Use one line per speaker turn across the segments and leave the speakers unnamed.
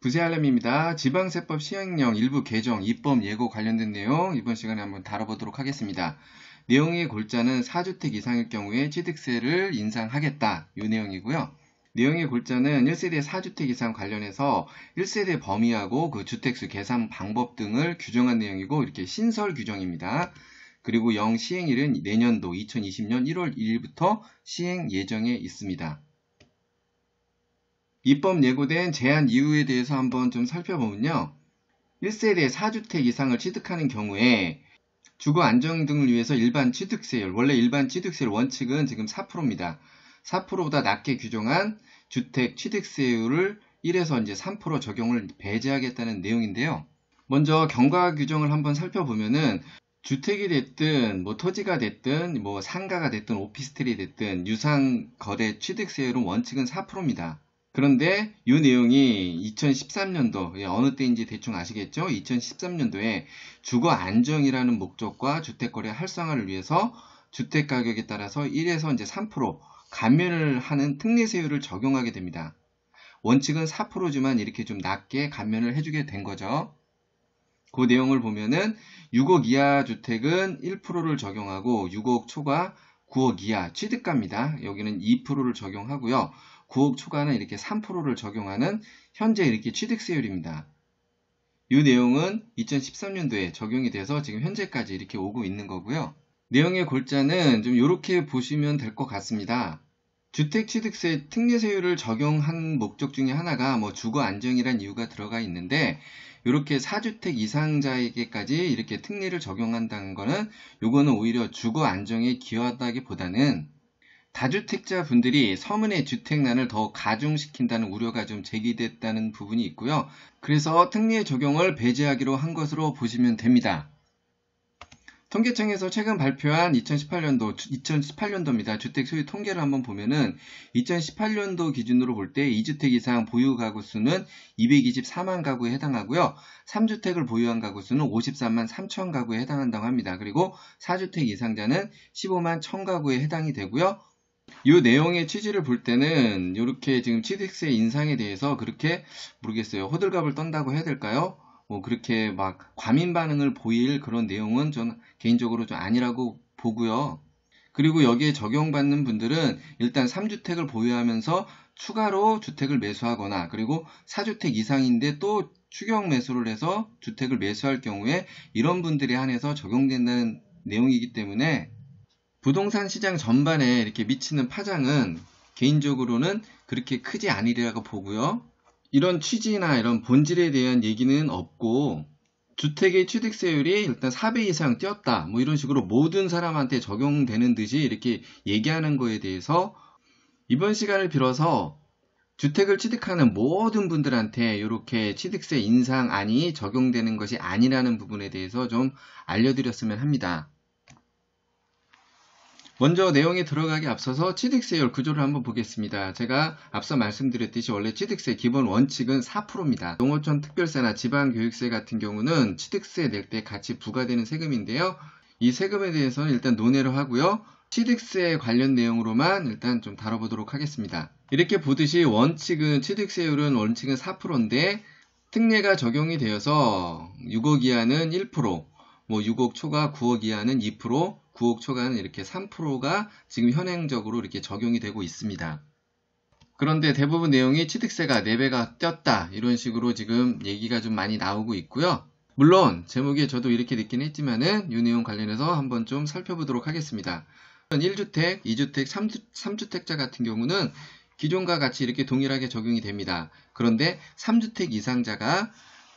부세알람입니다. 지방세법 시행령 일부 개정, 입법 예고 관련된 내용 이번 시간에 한번 다뤄보도록 하겠습니다. 내용의 골자는 4주택 이상일 경우에 취득세를 인상하겠다 이 내용이고요. 내용의 골자는 1세대 4주택 이상 관련해서 1세대 범위하고 그 주택수 계산 방법 등을 규정한 내용이고 이렇게 신설 규정입니다. 그리고 시행일은 내년도 2020년 1월 1일부터 시행 예정에 있습니다. 입법 예고된 제한 이유에 대해서 한번 좀 살펴보면요. 1세대 4주택 이상을 취득하는 경우에 주거 안정 등을 위해서 일반 취득세율, 원래 일반 취득세율 원칙은 지금 4%입니다. 4%보다 낮게 규정한 주택 취득세율을 1에서 이제 3% 적용을 배제하겠다는 내용인데요. 먼저 경과 규정을 한번 살펴보면은 주택이 됐든 토지가 됐든 상가가 됐든 오피스텔이 됐든 유상 거래 취득세율은 원칙은 4%입니다. 그런데 이 내용이 2013년도, 어느 때인지 대충 아시겠죠? 2013년도에 주거 안정이라는 목적과 주택거래 활성화를 위해서 주택가격에 따라서 1에서 이제 3% 감면을 하는 특례세율을 적용하게 됩니다. 원칙은 4%지만 이렇게 좀 낮게 감면을 해주게 된 거죠. 그 내용을 보면은 6억 이하 주택은 1%를 적용하고 6억 초과 9억 이하 취득가입니다. 여기는 2%를 적용하고요. 9억 초과는 이렇게 3%를 적용하는 현재 이렇게 취득세율입니다. 이 내용은 2013년도에 적용이 돼서 지금 현재까지 이렇게 오고 있는 거고요. 내용의 골자는 좀 이렇게 보시면 될 것 같습니다. 주택취득세 특례세율을 적용한 목적 중에 하나가 주거 안정이란 이유가 들어가 있는데 이렇게 4주택 이상자에게까지 이렇게 특례를 적용한다는 거는 요거는 오히려 주거 안정에 기여하다기보다는 다주택자 분들이 서민의 주택난을 더 가중시킨다는 우려가 좀 제기됐다는 부분이 있고요. 그래서 특례 적용을 배제하기로 한 것으로 보시면 됩니다. 통계청에서 최근 발표한 2018년도입니다. 주택 소유 통계를 한번 보면은 2018년도 기준으로 볼 때 2주택 이상 보유 가구 수는 224만 가구에 해당하고요. 3주택을 보유한 가구 수는 53만 3천 가구에 해당한다고 합니다. 그리고 4주택 이상자는 15만 1천 가구에 해당이 되고요. 이 내용의 취지를 볼 때는 이렇게 지금 취득세 인상에 대해서 그렇게 모르겠어요. 호들갑을 떤다고 해야 될까요? 그렇게 과민 반응을 보일 그런 내용은 저는 개인적으로 좀 아니라고 보고요. 그리고 여기에 적용받는 분들은 일단 3주택을 보유하면서 추가로 주택을 매수하거나 그리고 4주택 이상인데 또 추경 매수를 해서 주택을 매수할 경우에 이런 분들에 한해서 적용된다는 내용이기 때문에 부동산 시장 전반에 이렇게 미치는 파장은 개인적으로는 그렇게 크지 않으리라고 보고요. 이런 취지나 이런 본질에 대한 얘기는 없고 주택의 취득세율이 일단 4배 이상 뛰었다 이런 식으로 모든 사람한테 적용되는 듯이 이렇게 얘기하는 거에 대해서 이번 시간을 빌어서 주택을 취득하는 모든 분들한테 이렇게 취득세 인상안이 적용되는 것이 아니라는 부분에 대해서 좀 알려드렸으면 합니다. 먼저 내용에 들어가기 앞서서 취득세율 구조를 한번 보겠습니다. 제가 앞서 말씀드렸듯이 원래 취득세 기본 원칙은 4%입니다. 농어촌 특별세나 지방교육세 같은 경우는 취득세 낼 때 같이 부과되는 세금인데요. 이 세금에 대해서는 일단 논의를 하고요. 취득세 관련 내용으로만 일단 좀 다뤄보도록 하겠습니다. 이렇게 보듯이 취득세율은 원칙은 4%인데 특례가 적용이 되어서 6억 이하는 1%, 6억 초과 9억 이하는 2%, 9억 초과는 이렇게 3%가 지금 현행적으로 이렇게 적용이 되고 있습니다. 그런데 대부분 내용이 취득세가 4배가 뛰었다 이런 식으로 지금 얘기가 좀 많이 나오고 있고요. 물론 제목에 저도 이렇게 듣긴 했지만은 이 내용 관련해서 한번 좀 살펴보도록 하겠습니다. 1주택, 2주택, 3주택자 같은 경우는 기존과 같이 이렇게 동일하게 적용이 됩니다. 그런데 3주택 이상자가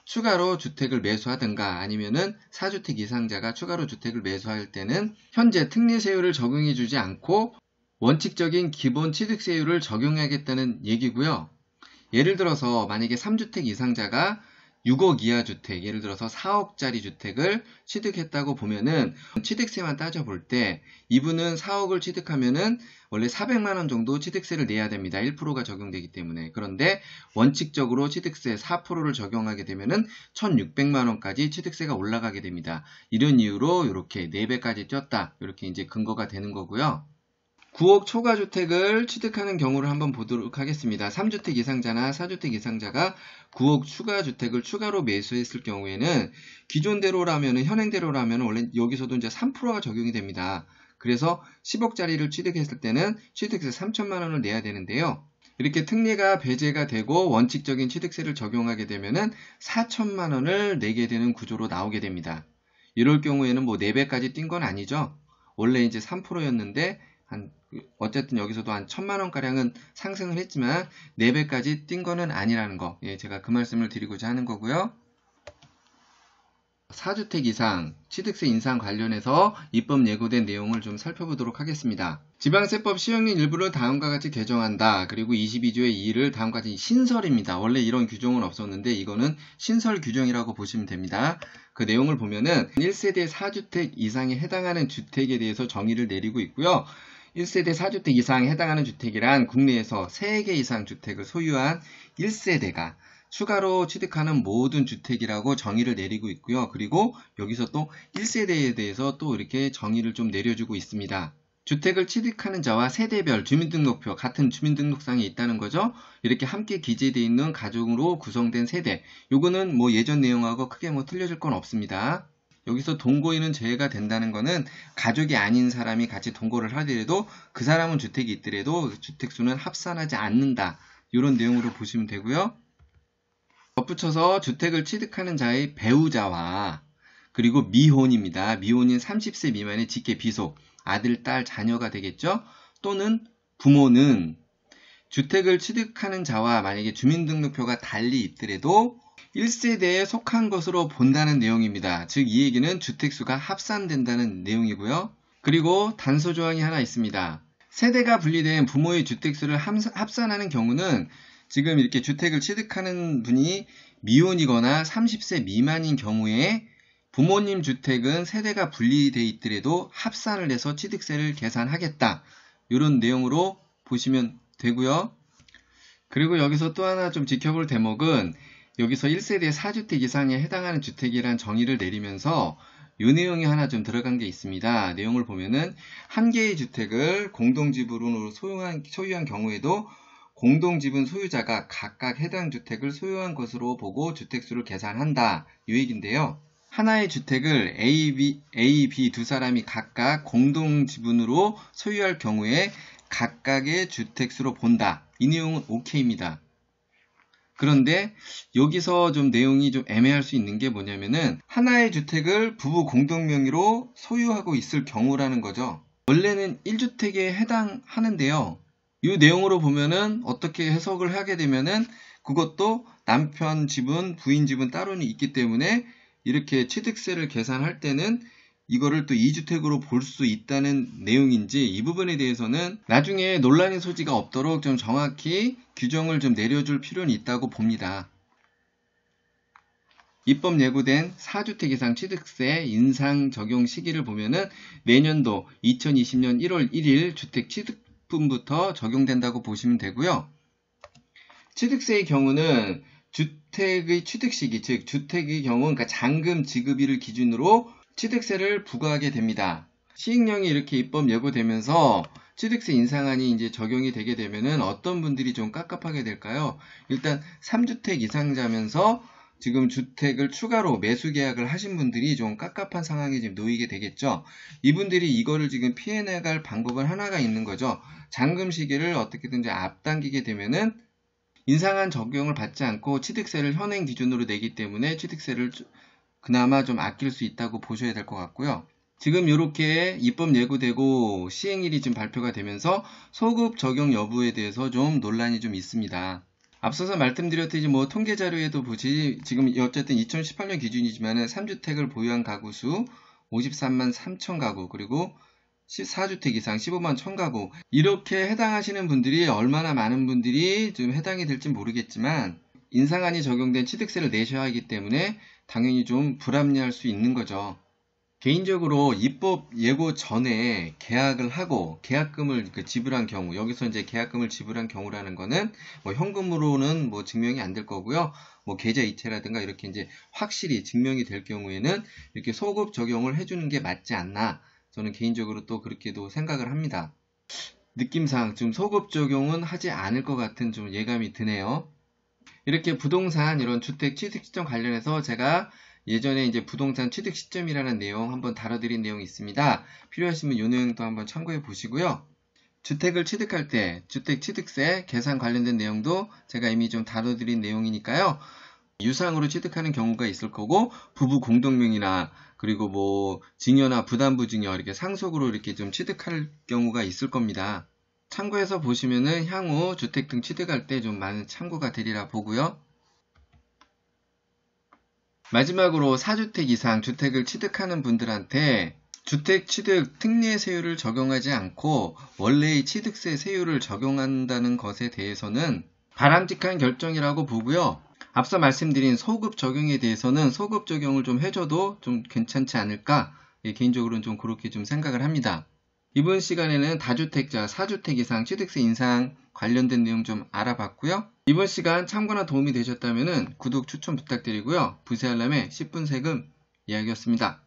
추가로 주택을 매수하든가 아니면은 4주택 이상자가 추가로 주택을 매수할 때는 현재 특례세율을 적용해 주지 않고 원칙적인 기본 취득세율을 적용하겠다는 얘기고요. 예를 들어서 만약에 3주택 이상자가 6억 이하 주택, 예를 들어서 4억짜리 주택을 취득했다고 보면은 취득세만 따져볼 때 이분은 4억을 취득하면은 원래 400만원 정도 취득세를 내야 됩니다. 1%가 적용되기 때문에. 그런데 원칙적으로 취득세 4%를 적용하게 되면은 1600만원까지 취득세가 올라가게 됩니다. 이런 이유로 이렇게 4배까지 뛰었다. 이렇게 이제 근거가 되는 거고요. 9억 초과 주택을 취득하는 경우를 한번 보도록 하겠습니다. 3주택 이상자나 4주택 이상자가 9억 추가 주택을 추가로 매수했을 경우에는 기존대로라면, 현행대로라면 원래 여기서도 이제 3%가 적용이 됩니다. 그래서 10억짜리를 취득했을 때는 취득세 3천만 원을 내야 되는데요. 이렇게 특례가 배제가 되고 원칙적인 취득세를 적용하게 되면은 4천만 원을 내게 되는 구조로 나오게 됩니다. 이럴 경우에는 뭐 4배까지 뛴 건 아니죠. 원래 이제 3%였는데 어쨌든 여기서도 한 1,000만 원가량은 상승을 했지만 4배까지 뛴 거는 아니라는 거. 예, 제가 그 말씀을 드리고자 하는 거고요. 4주택 이상 취득세 인상 관련해서 입법 예고된 내용을 좀 살펴보도록 하겠습니다. 지방세법 시행령 일부를 다음과 같이 개정한다. 그리고 22조의 2를 다음과 같이 신설입니다. 원래 이런 규정은 없었는데 이거는 신설 규정이라고 보시면 됩니다. 그 내용을 보면은 1세대 4주택 이상에 해당하는 주택에 대해서 정의를 내리고 있고요. 1세대 4주택 이상에 해당하는 주택이란 국내에서 3개 이상 주택을 소유한 1세대가 추가로 취득하는 모든 주택이라고 정의를 내리고 있고요. 그리고 여기서 또 1세대에 대해서 또 이렇게 정의를 좀 내려주고 있습니다. 주택을 취득하는 자와 세대별 주민등록표 같은 주민등록상에 있다는 거죠. 이렇게 함께 기재되어 있는 가족으로 구성된 세대. 요거는 뭐 예전 내용하고 크게 뭐 틀려질 건 없습니다. 여기서 동거인은 제외가 된다는 거는 가족이 아닌 사람이 같이 동거를 하더라도 그 사람은 주택이 있더라도 주택수는 합산하지 않는다. 이런 내용으로 보시면 되고요. 덧붙여서 주택을 취득하는 자의 배우자와 그리고 미혼입니다. 미혼인 30세 미만의 직계 비속, 아들, 딸, 자녀가 되겠죠. 또는 부모는 주택을 취득하는 자와 만약에 주민등록표가 달리 있더라도 1세대에 속한 것으로 본다는 내용입니다. 즉 이 얘기는 주택수가 합산된다는 내용이고요. 그리고 단서 조항이 하나 있습니다. 세대가 분리된 부모의 주택수를 합산하는 경우는 지금 이렇게 주택을 취득하는 분이 미혼이거나 30세 미만인 경우에 부모님 주택은 세대가 분리되어 있더라도 합산을 해서 취득세를 계산하겠다. 이런 내용으로 보시면 되고요. 그리고 여기서 또 하나 좀 지켜볼 대목은 여기서 1세대 4주택 이상에 해당하는 주택이란 정의를 내리면서 이 내용이 하나 좀 들어간 게 있습니다. 내용을 보면은 한 개의 주택을 공동지분으로 소유한 경우에도 공동지분 소유자가 각각 해당 주택을 소유한 것으로 보고 주택수를 계산한다. 이 얘기인데요. 하나의 주택을 A, B 두 사람이 각각 공동지분으로 소유할 경우에 각각의 주택수로 본다. 이 내용은 OK입니다. 그런데 여기서 좀 내용이 좀 애매할 수 있는 게 뭐냐면은 하나의 주택을 부부 공동명의로 소유하고 있을 경우라는 거죠. 원래는 1주택에 해당하는데요. 이 내용으로 보면은 어떻게 해석을 하게 되면은 그것도 남편 지분, 부인 지분 따로는 있기 때문에 이렇게 취득세를 계산할 때는 이거를 또 2주택으로 볼 수 있다는 내용인지 이 부분에 대해서는 나중에 논란의 소지가 없도록 좀 정확히 규정을 좀 내려줄 필요는 있다고 봅니다. 입법 예고된 4주택 이상 취득세 인상 적용 시기를 보면은 내년도 2020년 1월 1일 주택 취득분부터 적용된다고 보시면 되고요. 취득세의 경우는 주택의 취득 시기, 즉 주택의 경우 그러니까 잔금 지급일을 기준으로 취득세를 부과하게 됩니다. 시행령이 이렇게 입법 예고되면서 취득세 인상안이 이제 적용이 되게 되면은 어떤 분들이 좀 깝깝하게 될까요? 일단 3주택 이상자면서 지금 주택을 추가로 매수 계약을 하신 분들이 좀 깝깝한 상황에 지금 놓이게 되겠죠. 이분들이 이거를 지금 피해 나갈 방법은 하나가 있는 거죠. 잔금 시기를 어떻게든지 앞당기게 되면은 인상안 적용을 받지 않고 취득세를 현행 기준으로 내기 때문에 취득세를 그나마 좀 아낄 수 있다고 보셔야 될 것 같고요. 지금 이렇게 입법 예고되고 시행일이 지금 발표가 되면서 소급 적용 여부에 대해서 좀 논란이 좀 있습니다. 앞서서 말씀드렸듯이 뭐 통계 자료에도 보지 지금 어쨌든 2018년 기준이지만은 3주택을 보유한 가구 수 53만 3천 가구 그리고 4주택 이상 15만 1천 가구 이렇게 해당하시는 분들이 얼마나 많은 분들이 좀 해당이 될지 모르겠지만 인상안이 적용된 취득세를 내셔야 하기 때문에 당연히 좀 불합리할 수 있는 거죠. 개인적으로 입법 예고 전에 계약을 하고 계약금을 지불한 경우 여기서 이제 계약금을 지불한 경우라는 거는 뭐 현금으로는 뭐 증명이 안 될 거고요. 뭐 계좌 이체라든가 이렇게 이제 확실히 증명이 될 경우에는 이렇게 소급 적용을 해주는 게 맞지 않나 저는 개인적으로 또 그렇게도 생각을 합니다. 느낌상 좀 소급 적용은 하지 않을 것 같은 좀 예감이 드네요. 이렇게 부동산 이런 주택 취득 시점 관련해서 제가 예전에 이제 부동산 취득 시점이라는 내용 한번 다뤄드린 내용이 있습니다. 필요하시면 이 내용도 한번 참고해 보시고요. 주택을 취득할 때 주택 취득세 계산 관련된 내용도 제가 이미 좀 다뤄드린 내용이니까요. 유상으로 취득하는 경우가 있을 거고 부부 공동명의나 그리고 뭐 증여나 부담부 증여 이렇게 상속으로 이렇게 좀 취득할 경우가 있을 겁니다. 참고해서 보시면은 향후 주택 등 취득할 때 좀 많은 참고가 되리라 보고요. 마지막으로 4주택 이상 주택을 취득하는 분들한테 주택 취득 특례 세율을 적용하지 않고 원래의 취득세 세율을 적용한다는 것에 대해서는 바람직한 결정이라고 보고요. 앞서 말씀드린 소급 적용에 대해서는 소급 적용을 좀 해줘도 좀 괜찮지 않을까? 개인적으로는 좀 그렇게 좀 생각을 합니다. 이번 시간에는 다주택자 4주택 이상 취득세 인상 관련된 내용 좀 알아봤고요. 이번 시간 참고나 도움이 되셨다면 구독 추천 부탁드리고요. 부세 알람에 10분 세금 이야기였습니다.